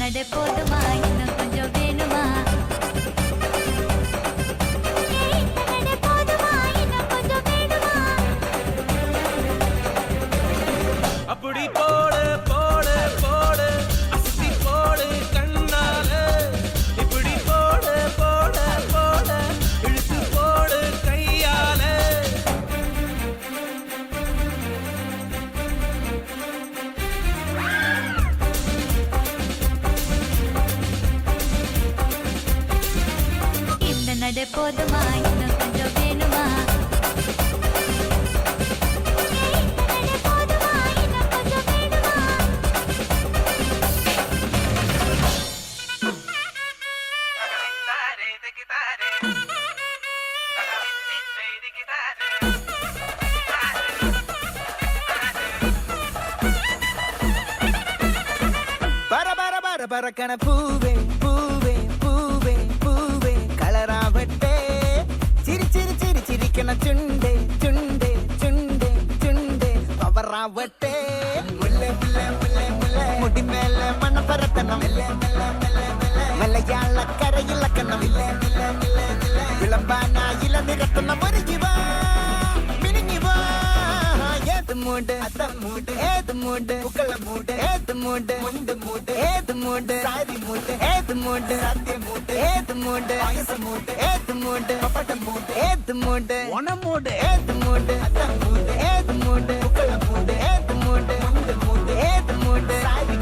நடை போதுமா இன்னும் கொஞ்சம் வேணுமா அப்படி போடு போடு போடு அசத்தி போடு கண்ணால இப்படி போடு போடு போடு இழுத்து போடு கையால இந்த நடை போதுமா இன்னும் கொஞ்சம் வேணுமா பறக்கண பூவே பூவே பூவே பூவே கலராவட்டே சிரி சிரி சிரி சிரிக்கண சுண்டே சுண்டே சுண்டே சுண்டே பவராவட்டே முல்லை முல்லை முல்லை முல்லை முடி மேல மண்ண பரத்தனம் மலையாள கரையில் கண்ணம் விளம்பானா இள நிறத்தனம் ஒருகிவா மினிங்கிவா ஏது மூடு அத்தம் மூடு ஏது மூடு புக்கல மூடு ஏது மூடு முண்டு மூடு ஏது மூடு சாதி மூடு ஏது மூடு சத்திய மூடு ஏது மூடு பாயச மூடு ஏது மூடு பப்பட்ட மூடு ஏது மூடு ஒன மூடு ஏது மூடு அத்தம் மூடு ஏது மூடு புக்கல மூடு ஏது மூடு முண்டு மூடு ஏது மூடு சாதி